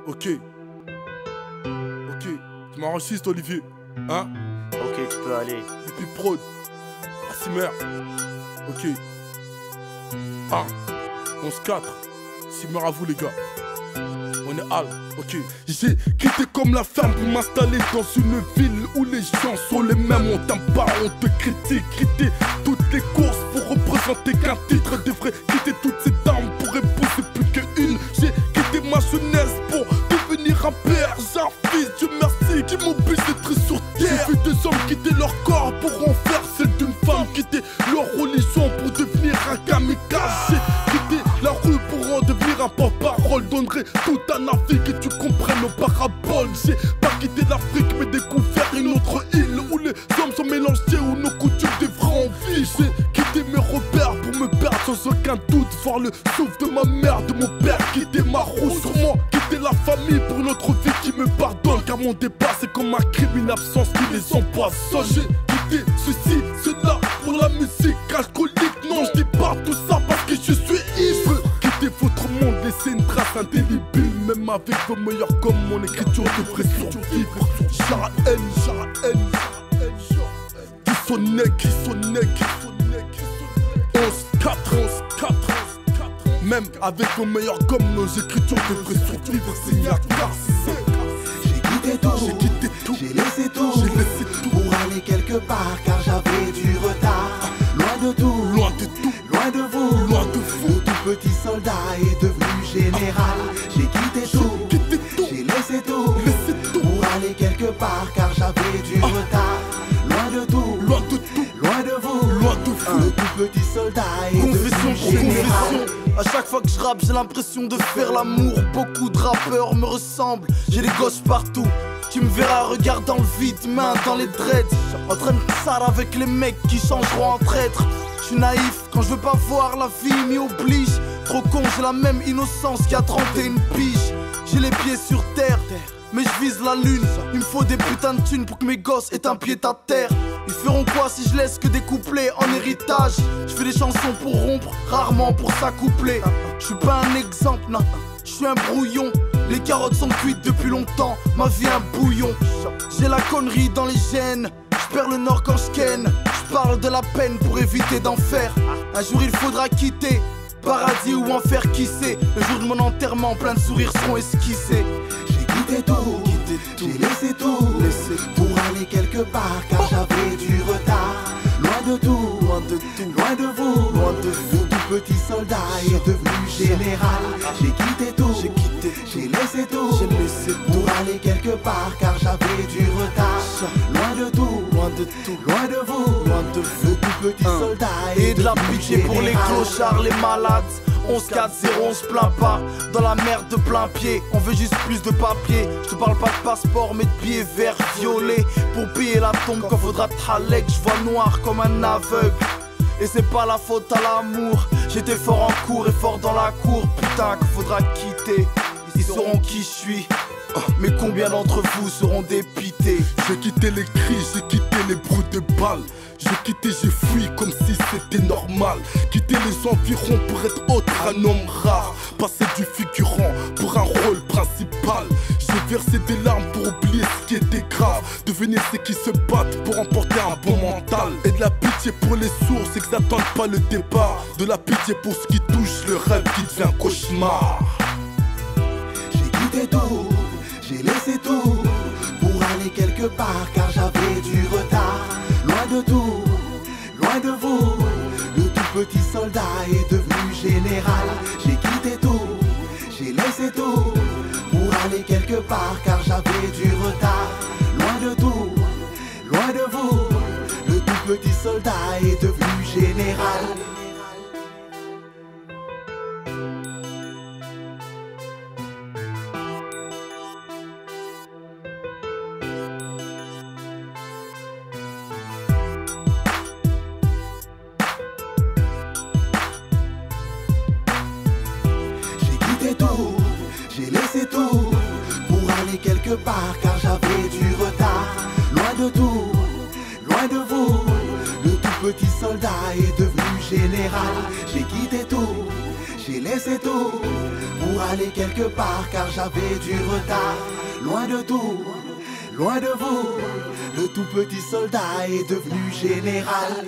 Ok. Ok. Tu m'enregistres, Olivier. Hein? Ok, tu peux aller. Depuis Prod. Assimer. Ok. 1. 11-4. Simmer à vous, les gars. On est Al. Ok. J'ai quitté comme la femme pour m'installer dans une ville où les gens sont les mêmes. On t'aime pas, on te critique. Quitter toutes les courses pour représenter qu'un titre. Devrait quitter toutes ces dames pour épouser plus qu'une. J'ai quitté ma jeunesse pour devenir un père. J'ai un fils, Dieu merci, qui m'oblige d'être sur terre. J'ai vu des hommes quitter leur corps pour en faire celle d'une femme. Quitter leur religion pour devenir un kamikaze. J'ai quitté la rue pour en devenir un porte-parole. Donnerai tout un avis que tu comprennes nos paraboles. J'ai pas quitté l'Afrique mais découvert une autre île où les hommes sont mélangés, où nos coutumes devraient en vivre. J'ai quitté mes repères pour me perdre sans aucun doute. Voir le souffle de ma mère, de mon père, quitter ma roue. Sûrement quitter la famille pour une autre vie qui me pardonne. Car mon départ c'est comme un crime, une absence qui les empoisonne. J'ai quitté ceci, cela pour la musique alcoolique. Non, je dis pas tout ça parce que je suis ivre. Quitter votre monde, laisser une trace indélébile. Même avec vos meilleurs comme mon écriture devrait survivre. Jaraen, qui sonnait, 11-4. Même avec vos meilleurs comme nos écritures devraient survivre. C'est Yakar. J'ai quitté tout, j'ai laissé tout pour aller quelque part car j'avais du retard. Loin de tout, loin de tout, loin de vous, loin de vous. Le tout petit soldat est devenu général. J'ai quitté tout, j'ai laissé tout pour aller quelque part car j'avais du retard. Loin de tout, loin de tout, loin de vous, loin de vous. Le tout petit soldat est Confession devenu pour général. confession. À chaque fois que je rappe, j'ai l'impression de faire l'amour. Beaucoup de rappeurs me ressemblent, j'ai des gosses partout. Tu me verras regarder dans le vide, main dans les dreads, en train de sale avec les mecs qui changeront en traîtres. Je suis naïf quand je veux pas voir, la vie m'y oblige. Trop con, j'ai la même innocence qu'il y a 31 piges. J'ai les pieds sur terre, mais je vise la lune. Il me faut des putains de thunes pour que mes gosses aient un pied à terre. Ils feront quoi si je laisse que des couplets en héritage? Je fais des chansons pour rompre, rarement pour s'accoupler. Je suis pas un exemple, non, je suis un brouillon. Les carottes sont cuites depuis longtemps, ma vie un bouillon. J'ai la connerie dans les gènes, je perds le nord quand je ken. Je parle de la peine pour éviter d'en faire. Un jour il faudra quitter, paradis ou enfer qui sait. Le jour de mon enterrement, plein de sourires seront esquissés. J'ai quitté tout, j'ai laissé tout pour aller quelque part car j'avais du retard. Loin de tout, Loin de tout, loin de vous, loin de vous. Le tout petit soldat est devenu général. J'ai quitté tout, j'ai laissé tout pour aller quelque part car j'avais du retard. Loin de tout, Loin de tout, loin de vous, loin de vous. le tout petit soldat est Et de la devenu pitié pour les général. clochards, les malades. 11-4-0, on se plaint pas. Dans la merde de plein pied, on veut juste plus de papier. Je te parle pas de passeport, mais de billets verts violets. Pour payer la tombe quand faudra t'halek. Je vois noir comme un aveugle. Et c'est pas la faute à l'amour. J'étais fort en cours et fort dans la cour. Putain, qu'il faudra quitter. Ils sauront qui je suis. Mais combien d'entre vous seront dépités? J'ai quitté les cris, j'ai quitté les bruits de balles. J'ai quitté, j'ai fui comme si c'était normal. Quitter les environs pour être autre, un homme rare. Passer du figurant pour un rôle principal. J'ai versé des larmes pour oublier ce qui était grave. Devenir ceux qui se battent pour emporter un bon mental. Et de la pitié pour les sourds, c'est qu'ils n'attendent pas le départ. De la pitié pour ce qui touche le rêve qui devient cauchemar. J'ai quitté tout, j'ai laissé tout pour aller quelque part car j'avais du retard. Loin de tout, loin de vous, le tout petit soldat est devenu général. J'ai quitté tout, j'ai laissé tout pour aller quelque part car j'avais du retard. Loin de tout, loin de vous, le tout petit soldat est devenu général. J'ai laissé tout pour aller quelque part car j'avais du retard. Loin de tout, loin de vous, le tout petit soldat est devenu général. J'ai quitté tout, j'ai laissé tout pour aller quelque part car j'avais du retard. Loin de tout, loin de vous, le tout petit soldat est devenu général.